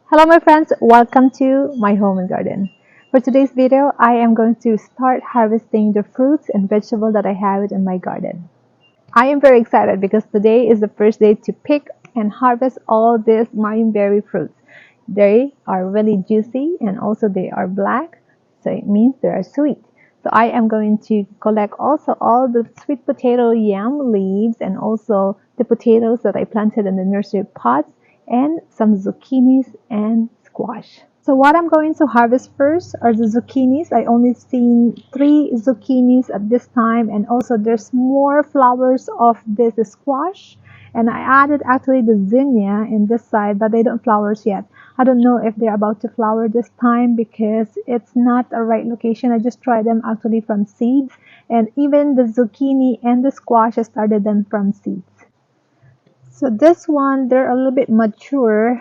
Hello my friends, welcome to my home and garden. For today's video, I am going to start harvesting the fruits and vegetables that I have in my garden. I am very excited because today is the first day to pick and harvest all these Mime berry fruits. They are really juicy and also they are black, so it means they are sweet. So I am going to collect also all the sweet potato yam leaves and also the potatoes that I planted in the nursery pots and some zucchinis and squash. So what I'm going to harvest first are the zucchinis. I only seen 3 zucchinis at this time, and also there's more flowers of this squash. And I added actually the zinnia in this side, but they don't flowers yet. I don't know if they're about to flower this time because it's not a right location. I just tried them actually from seeds, and even the zucchini and the squash I started them from seeds. So this one, they're a little bit mature,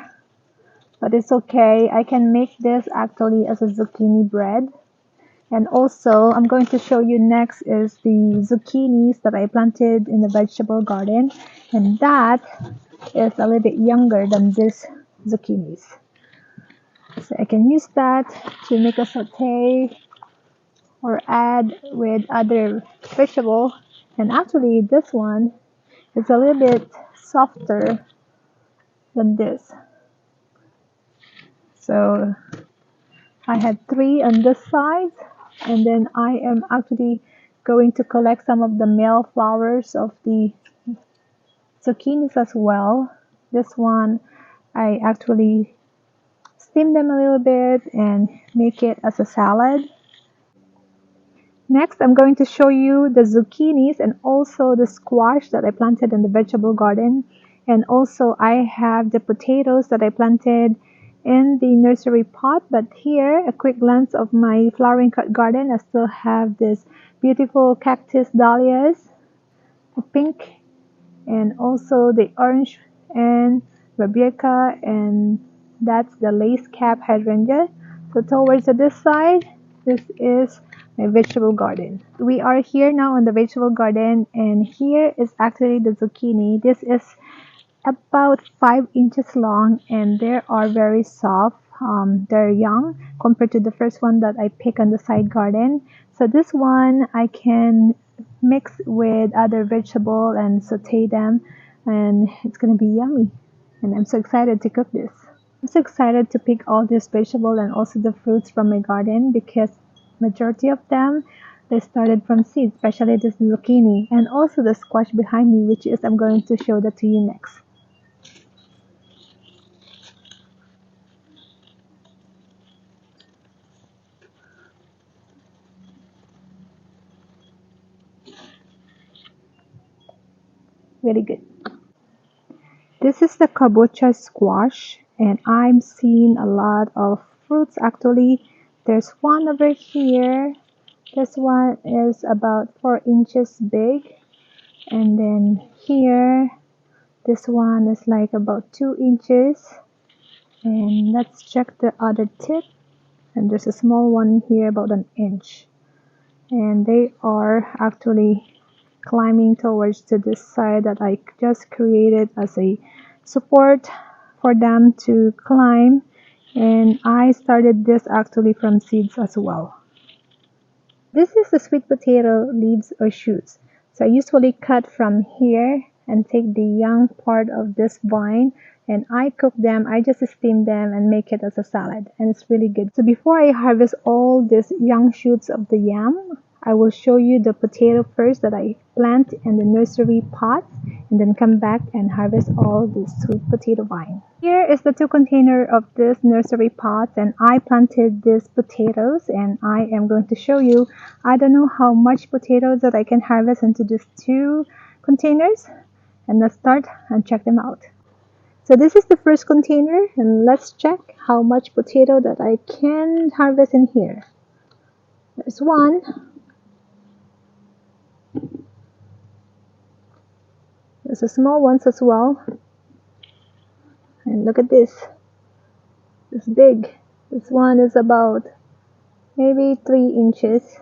but it's okay. I can make this actually as a zucchini bread. And also, I'm going to show you next is the zucchinis that I planted in the vegetable garden. And that is a little bit younger than this zucchinis. So I can use that to make a saute or add with other vegetable. And actually, this one is a little bit softer than this. So I had 3 on this side, and then I am actually going to collect some of the male flowers of the zucchinis as well. This one I actually steam them a little bit and make it as a salad. Next, I'm going to show you the zucchinis and also the squash that I planted in the vegetable garden. And also I have the potatoes that I planted in the nursery pot. But here, a quick glance of my flowering garden. I still have this beautiful cactus dahlias, the pink, and also the orange and rebecca, and that's the lace cap hydrangea. So towards this side, this is my vegetable garden. We are here now in the vegetable garden, and here is actually the zucchini. This is about 5 inches long, and they are very soft. They're young compared to the first one that I picked on the side garden. So this one I can mix with other vegetable and saute them, and it's gonna be yummy. And I'm so excited to cook this. I'm so excited to pick all these vegetables and also the fruits from my garden because majority of them they started from seeds, especially this zucchini and also the squash behind me, which is I'm going to show that to you next. Very good. This is the kabocha squash, and I'm seeing a lot of fruits actually. There's one over here. This one is about 4 inches big, and then here this one is like about 2 inches. And let's check the other tip, and there's a small one here about an inch, and they are actually climbing towards to this side that I just created as a support for them to climb. And I started this actually from seeds as well. This is the sweet potato leaves or shoots. So I usually cut from here and take the young part of this vine, and I cook them. I just steam them and make it as a salad, and it's really good. So before I harvest all these young shoots of the yam, I will show you the potato first that I plant in the nursery pots, and then come back and harvest all the sweet potato vine. Here is the 2 container of this nursery pots, and I planted these potatoes, and I am going to show you. I don't know how much potatoes that I can harvest into these 2 containers, and let's start and check them out. So this is the first container, and let's check how much potato that I can harvest in here. There's one. There's a small ones as well. And look at this. It's big. This one is about maybe 3 inches.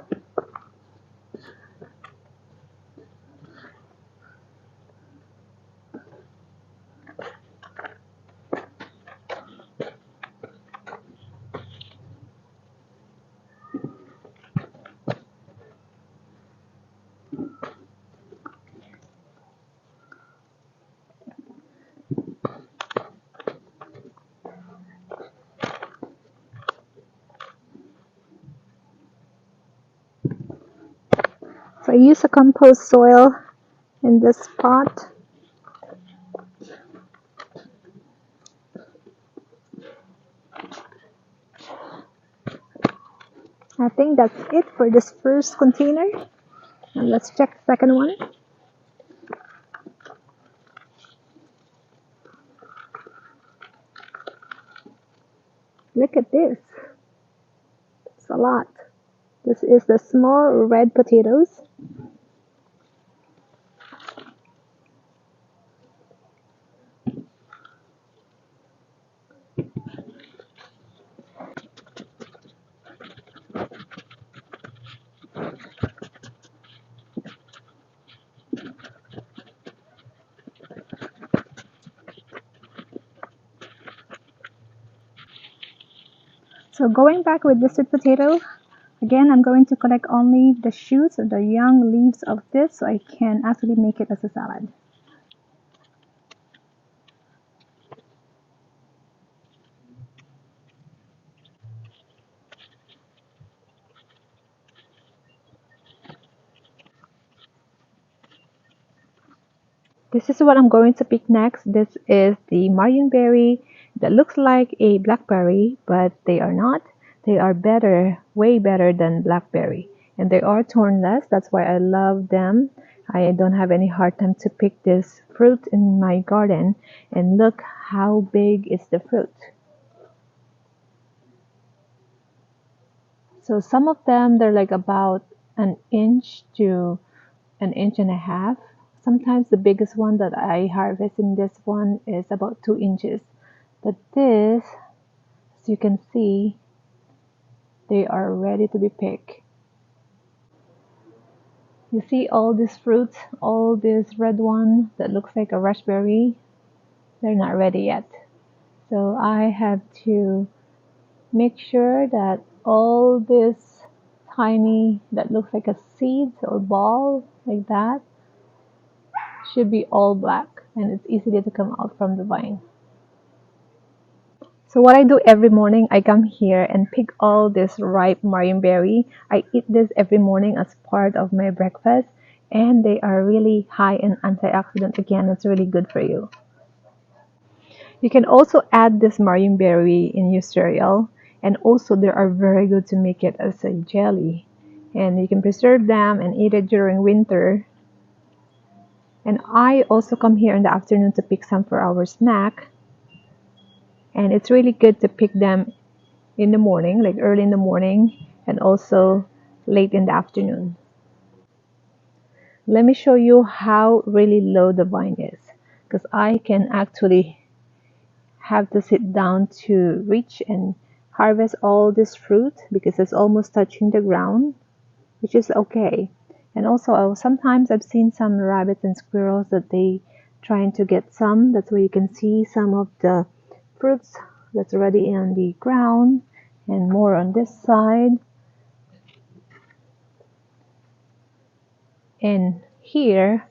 I use a compost soil in this pot. I think that's it for this first container. And let's check the second one. Look at this. It's a lot. This is the small red potatoes. So going back with the sweet potato, again, I'm going to collect only the shoots or the young leaves of this so I can actually make it as a salad. This is what I'm going to pick next. This is the Mime berry that looks like a blackberry, but they are not. They are better, way better than blackberry. And they are thornless. That's why I love them. I don't have any hard time to pick this fruit in my garden. And look how big is the fruit. So some of them, they're like about an inch to an inch and a half. Sometimes the biggest one that I harvest in this one is about 2 inches. But this, as you can see, they are ready to be picked. You see all these fruits, all this red one that looks like a raspberry, they're not ready yet. So I have to make sure that all this tiny, that looks like a seed or ball like that, should be all black and it's easy to come out from the vine. So what I do every morning, I come here and pick all this ripe Mime berry. I eat this every morning as part of my breakfast and they are really high in antioxidant. Again, it's really good for you. You can also add this Mime berry in your cereal and also they are very good to make it as a jelly. And you can preserve them and eat it during winter. And I also come here in the afternoon to pick some for our snack. And it's really good to pick them in the morning, like early in the morning, and also late in the afternoon. Let me show you how really low the vine is, because I can actually have to sit down to reach and harvest all this fruit because it's almost touching the ground, which is okay. And also, sometimes I've seen some rabbits and squirrels that they trying to get some. That's where you can see some of the fruits that's already in the ground and more on this side. And here,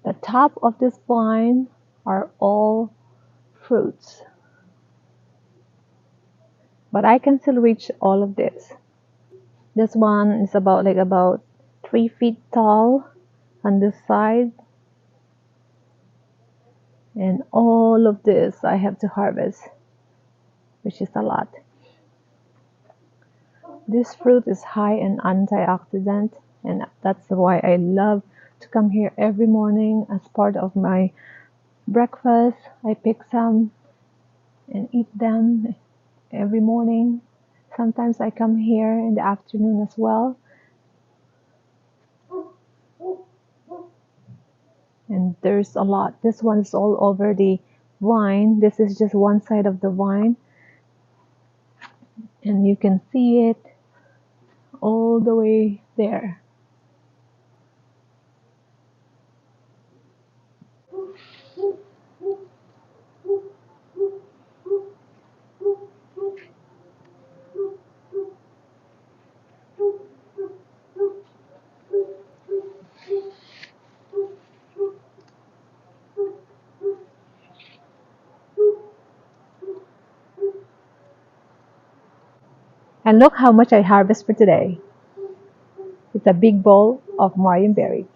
the top of this vine are all fruits. But I can still reach all of this. This one is about 3 feet tall on this side. And all of this I have to harvest, which is a lot. This fruit is high in antioxidant, and that's why I love to come here every morning as part of my breakfast. I pick some and eat them every morning. Sometimes I come here in the afternoon as well. And there's a lot. This one is all over the vine. This is just one side of the vine. And you can see it all the way there. And look how much I harvest for today. It's a big bowl of Mime berries.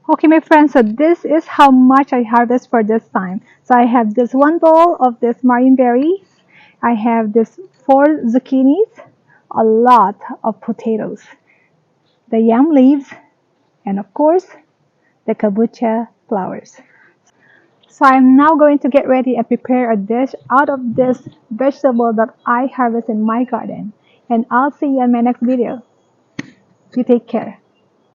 Okay, my friends, so this is how much I harvest for this time. So I have this one bowl of this Mime berries. I have this 4 zucchinis, a lot of potatoes, the yam leaves, and of course, the kabocha flowers. So I'm now going to get ready and prepare a dish out of this vegetable that I harvest in my garden. And I'll see you in my next video. You take care.